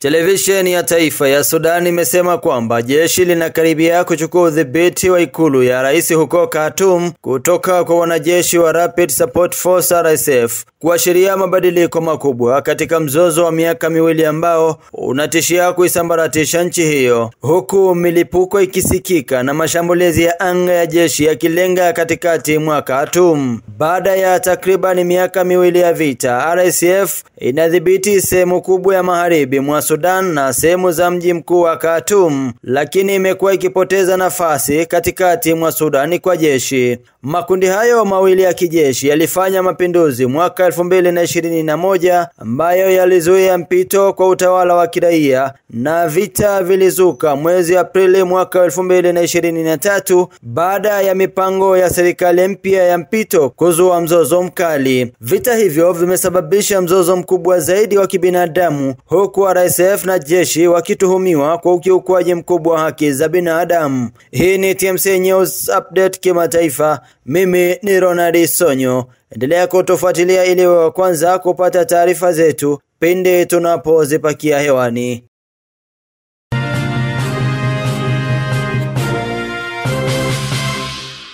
Televisheni ya taifa ya Sudan imesema kwamba jeshi linakaribia kuchukua udhibiti wa ikulu ya rais huko Khartoum kutoka kwa wanajeshi wa Rapid Support Force RSF, kuashiria mabadiliko makubwa katika mzozo wa miaka miwili ambao unatishia kuisambaratisha nchi hiyo, huku milipuko ikisikika na mashambulizi ya anga ya jeshi yakilenga katikati mwa Khartoum. Baada ya takriban miaka miwili ya vita, RSF inadhibiti sehemu kubwa ya magharibi mwa Sudan na sehemu za mji mkuu wa Khartoum, lakini imekuwa ikipoteza nafasi katikati mwa Sudan kwa jeshi. Makundi hayo mawili ya kijeshi yalifanya mapinduzi mwaka 2021 ambayo yalizuia mpito kwa utawala wa kiraia, na vita vilizuka mwezi Aprili mwaka 2023 baada ya mipango ya serikali mpya ya mpito kuzua mzozo mkali. Vita hivyo vimesababisha mzozo mkubwa zaidi wa kibinadamu, huku RSF na jeshi wakituhumiwa kwa ukiukwaji mkubwa wa haki za binadamu. Hii ni TMC News Update kimataifa. Mimi ni Ronald Sonyo. Endelea kutufuatilia ili wa kwanza kupata taarifa zetu pindi tunapozipakia hewani.